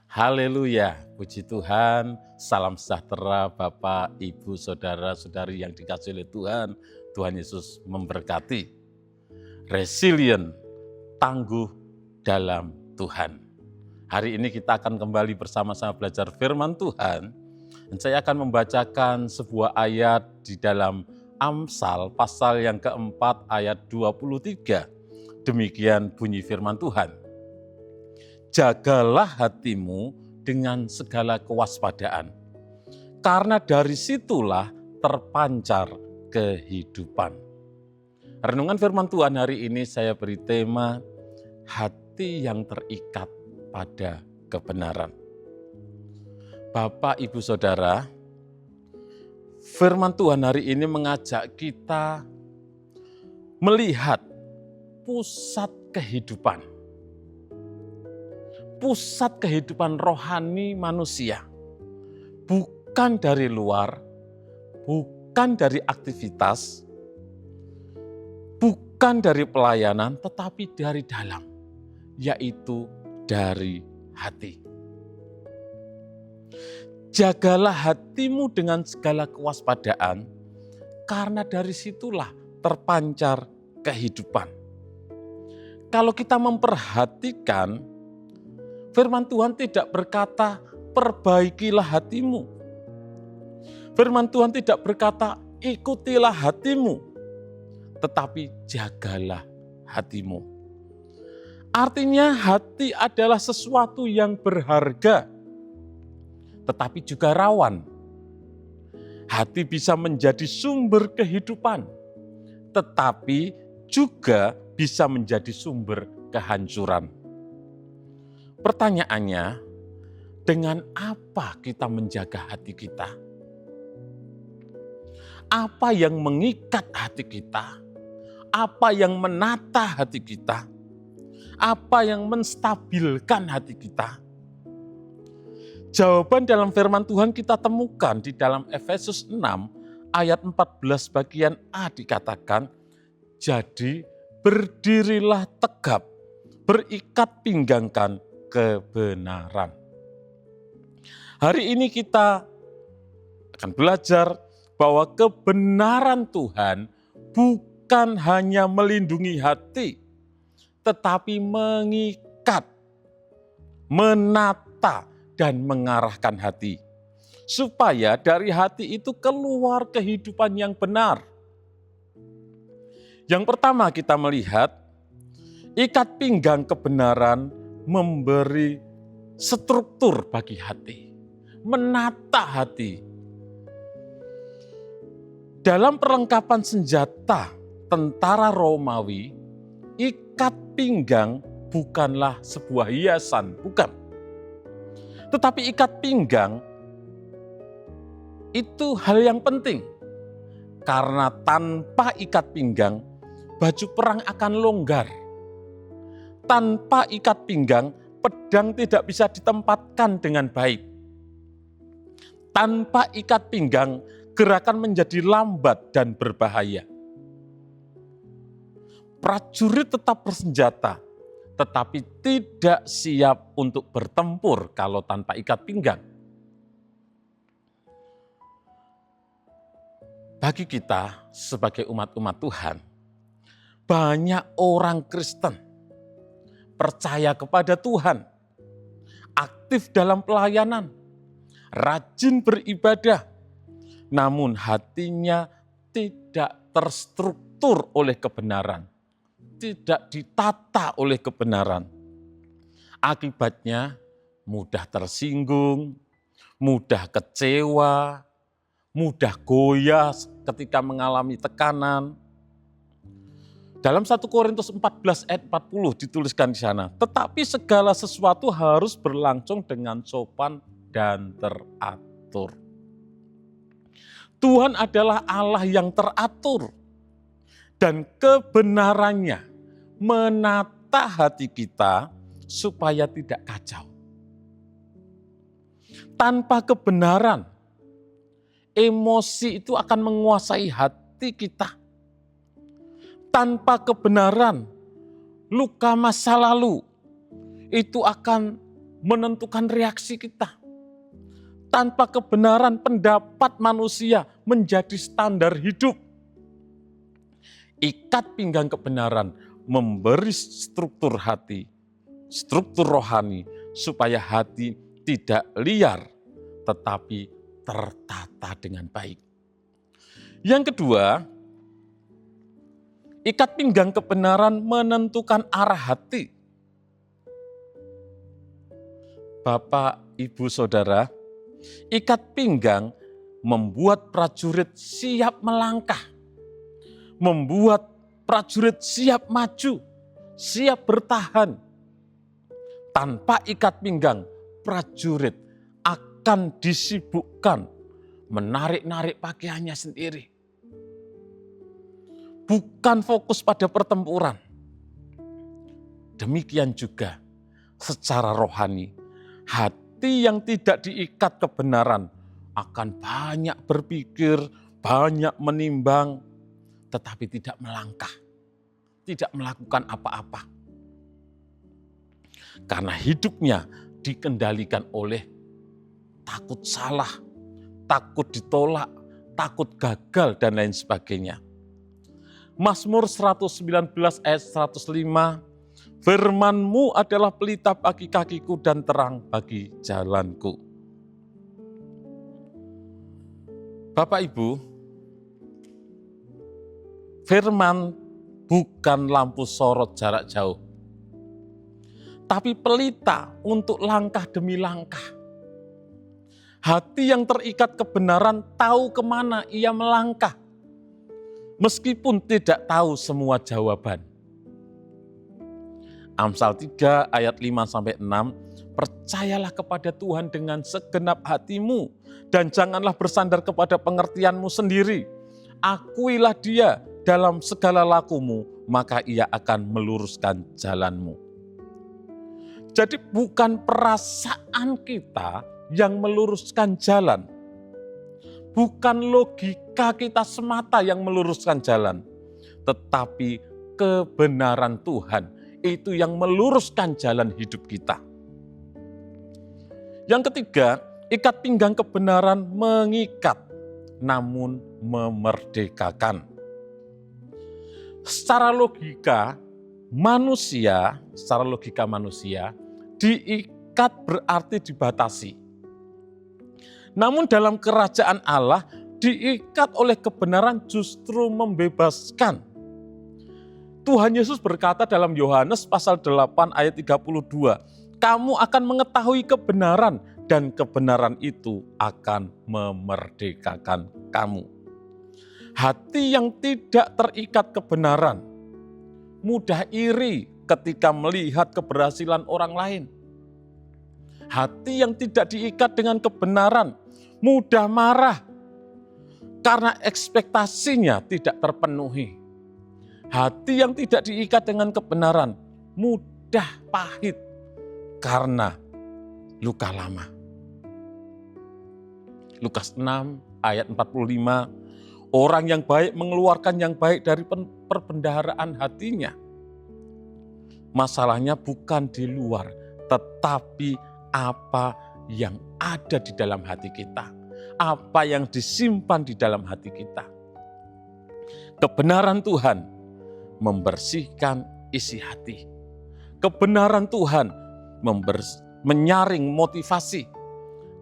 Haleluya, puji Tuhan, salam sejahtera Bapak, Ibu, Saudara-saudari yang dikasihi oleh Tuhan. Tuhan Yesus memberkati. Resilient, tangguh dalam Tuhan. Hari ini kita akan kembali bersama-sama belajar firman Tuhan. Dan saya akan membacakan sebuah ayat di dalam Amsal pasal yang keempat ayat 23. Demikian bunyi firman Tuhan. Jagalah hatimu dengan segala kewaspadaan, karena dari situlah terpancar kehidupan. Renungan firman Tuhan hari ini saya beri tema, hati yang terikat pada kebenaran. Bapak, Ibu, Saudara, firman Tuhan hari ini mengajak kita melihat pusat kehidupan. Pusat kehidupan rohani manusia, bukan dari luar, bukan dari aktivitas, bukan dari pelayanan, tetapi dari dalam, yaitu dari hati. Jagalah hatimu dengan segala kewaspadaan, karena dari situlah terpancar kehidupan. Kalau kita memperhatikan, firman Tuhan tidak berkata, perbaikilah hatimu. Firman Tuhan tidak berkata, ikutilah hatimu. Tetapi jagalah hatimu. Artinya hati adalah sesuatu yang berharga, tetapi juga rawan. Hati bisa menjadi sumber kehidupan, tetapi juga bisa menjadi sumber kehancuran. Pertanyaannya, dengan apa kita menjaga hati kita? Apa yang mengikat hati kita? Apa yang menata hati kita? Apa yang menstabilkan hati kita? Jawaban dalam firman Tuhan kita temukan di dalam Efesus 6 ayat 14 bagian A dikatakan, jadi berdirilah tegap, berikat pinggangkan kebenaran. Hari ini kita akan belajar bahwa kebenaran Tuhan bukan hanya melindungi hati, tetapi mengikat, menata, dan mengarahkan hati. Supaya dari hati itu keluar kehidupan yang benar. Yang pertama kita melihat, ikat pinggang kebenaran memberi struktur bagi hati, menata hati. Dalam perlengkapan senjata tentara Romawi, ikat pinggang bukanlah sebuah hiasan, bukan. Tetapi ikat pinggang itu hal yang penting, karena tanpa ikat pinggang, baju perang akan longgar. Tanpa ikat pinggang, pedang tidak bisa ditempatkan dengan baik. Tanpa ikat pinggang, gerakan menjadi lambat dan berbahaya. Prajurit tetap bersenjata, tetapi tidak siap untuk bertempur kalau tanpa ikat pinggang. Bagi kita sebagai umat-umat Tuhan, banyak orang Kristen percaya kepada Tuhan, aktif dalam pelayanan, rajin beribadah, namun hatinya tidak terstruktur oleh kebenaran, tidak ditata oleh kebenaran. Akibatnya mudah tersinggung, mudah kecewa, mudah goyah ketika mengalami tekanan. Dalam 1 Korintus 14 ayat 40 dituliskan di sana, tetapi segala sesuatu harus berlangsung dengan sopan dan teratur. Tuhan adalah Allah yang teratur, dan kebenarannya menata hati kita supaya tidak kacau. Tanpa kebenaran, emosi itu akan menguasai hati kita. Tanpa kebenaran, luka masa lalu itu akan menentukan reaksi kita. Tanpa kebenaran, pendapat manusia menjadi standar hidup. Ikat pinggang kebenaran memberi struktur hati, struktur rohani, supaya hati tidak liar, tetapi tertata dengan baik. Yang kedua, ikat pinggang kebenaran menentukan arah hati. Bapak, Ibu, Saudara, ikat pinggang membuat prajurit siap melangkah, membuat prajurit siap maju, siap bertahan. Tanpa ikat pinggang, prajurit akan disibukkan menarik-narik pakaiannya sendiri. Bukan fokus pada pertempuran. Demikian juga secara rohani, hati yang tidak diikat kebenaran akan banyak berpikir, banyak menimbang, tetapi tidak melangkah, tidak melakukan apa-apa. Karena hidupnya dikendalikan oleh takut salah, takut ditolak, takut gagal, dan lain sebagainya. Mazmur 119 ayat 105, firman-Mu adalah pelita bagi kakiku dan terang bagi jalanku. Bapak Ibu, firman bukan lampu sorot jarak jauh, tapi pelita untuk langkah demi langkah. Hati yang terikat kebenaran tahu kemana ia melangkah, meskipun tidak tahu semua jawaban. Amsal 3 ayat 5-6, percayalah kepada Tuhan dengan segenap hatimu, dan janganlah bersandar kepada pengertianmu sendiri. Akuilah Dia dalam segala lakumu, maka Ia akan meluruskan jalanmu. Jadi bukan perasaan kita yang meluruskan jalan. Bukan logika kita semata yang meluruskan jalan. Tetapi kebenaran Tuhan itu yang meluruskan jalan hidup kita. Yang ketiga, ikat pinggang kebenaran mengikat, namun memerdekakan. Secara logika manusia, diikat berarti dibatasi. Namun dalam kerajaan Allah, diikat oleh kebenaran justru membebaskan. Tuhan Yesus berkata dalam Yohanes pasal 8 ayat 32, kamu akan mengetahui kebenaran dan kebenaran itu akan memerdekakan kamu. Hati yang tidak terikat kebenaran mudah iri ketika melihat keberhasilan orang lain. Hati yang tidak diikat dengan kebenaran mudah marah karena ekspektasinya tidak terpenuhi. Hati yang tidak diikat dengan kebenaran mudah pahit karena luka lama. Lukas 6 ayat 45, orang yang baik mengeluarkan yang baik dari perbendaharaan hatinya. Masalahnya bukan di luar, tetapi apa yang ada di dalam hati kita. Apa yang disimpan di dalam hati kita. Kebenaran Tuhan membersihkan isi hati. Kebenaran Tuhan menyaring motivasi.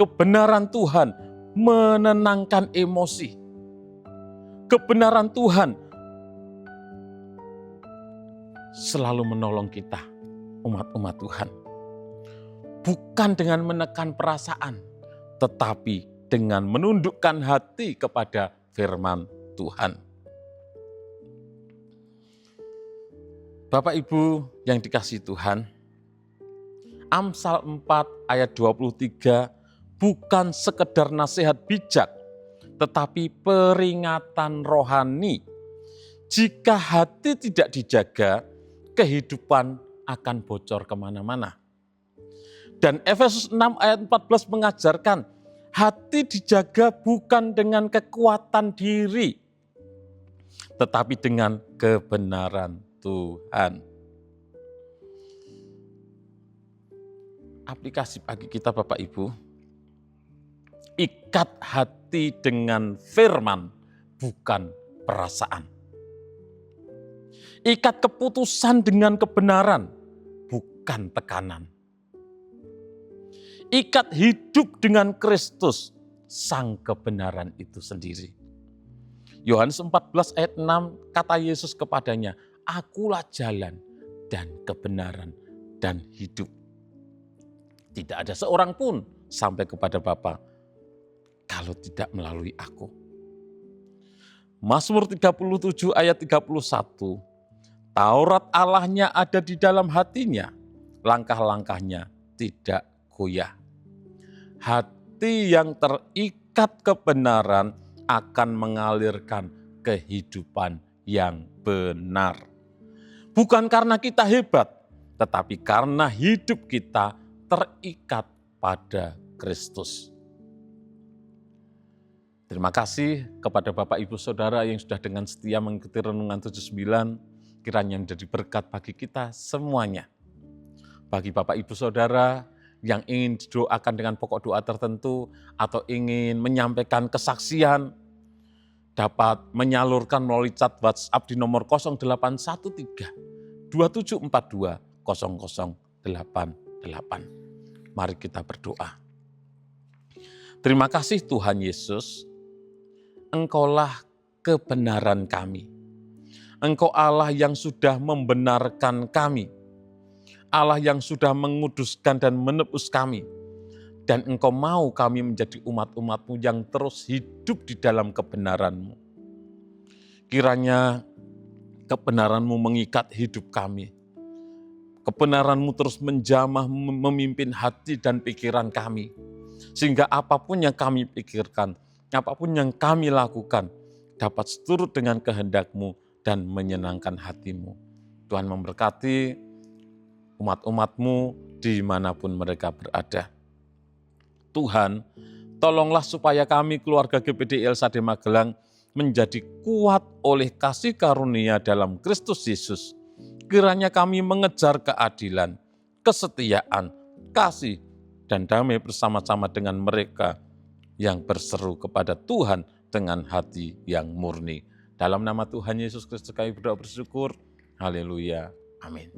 Kebenaran Tuhan menenangkan emosi. Kebenaran Tuhan selalu menolong kita, umat-umat Tuhan. Bukan dengan menekan perasaan, tetapi dengan menundukkan hati kepada firman Tuhan. Bapak Ibu yang dikasihi Tuhan, Amsal 4 ayat 23 bukan sekedar nasihat bijak, tetapi peringatan rohani. Jika hati tidak dijaga, kehidupan akan bocor kemana-mana. Dan Efesus 6 ayat 14 mengajarkan, hati dijaga bukan dengan kekuatan diri, tetapi dengan kebenaran Tuhan. aplikasi bagi kita Bapak Ibu, ikat hati dengan firman, bukan perasaan. Ikat keputusan dengan kebenaran, bukan tekanan. Ikat hidup dengan Kristus, sang kebenaran itu sendiri. Yohanes 14 ayat 6, kata Yesus kepadanya, "Akulah jalan dan kebenaran dan hidup. Tidak ada seorang pun sampai kepada Bapa kalau tidak melalui aku." Mazmur 37 ayat 31, Taurat Allahnya ada di dalam hatinya, langkah-langkahnya tidak goyah. Hati yang terikat kebenaran akan mengalirkan kehidupan yang benar. Bukan karena kita hebat, tetapi karena hidup kita terikat pada Kristus. Terima kasih kepada Bapak Ibu Saudara yang sudah dengan setia mengikuti Renungan 79, kiranya menjadi berkat bagi kita semuanya. Bagi Bapak Ibu Saudara yang ingin didoakan dengan pokok doa tertentu atau ingin menyampaikan kesaksian, dapat menyalurkan melalui chat WhatsApp di nomor 0813 2742 0088. Mari kita berdoa. Terima kasih Tuhan Yesus, Engkaulah kebenaran kami. Engkau Allah yang sudah membenarkan kami. Allah yang sudah menguduskan dan menebus kami. Dan Engkau mau kami menjadi umat-umat-Mu yang terus hidup di dalam kebenaran-Mu. Kiranya kebenaran-Mu mengikat hidup kami. Kebenaran-Mu terus menjamah, memimpin hati dan pikiran kami. Sehingga apapun yang kami pikirkan, apapun yang kami lakukan, dapat seturut dengan kehendak-Mu dan menyenangkan hati-Mu. Tuhan memberkati umat-umat-Mu dimanapun mereka berada. Tuhan, tolonglah supaya kami keluarga GPD LSAD Magelang menjadi kuat oleh kasih karunia dalam Kristus Yesus. Kiranya kami mengejar keadilan, kesetiaan, kasih, dan damai bersama-sama dengan mereka yang berseru kepada Tuhan dengan hati yang murni. Dalam nama Tuhan Yesus Kristus kami berdoa bersyukur. Haleluya. Amin.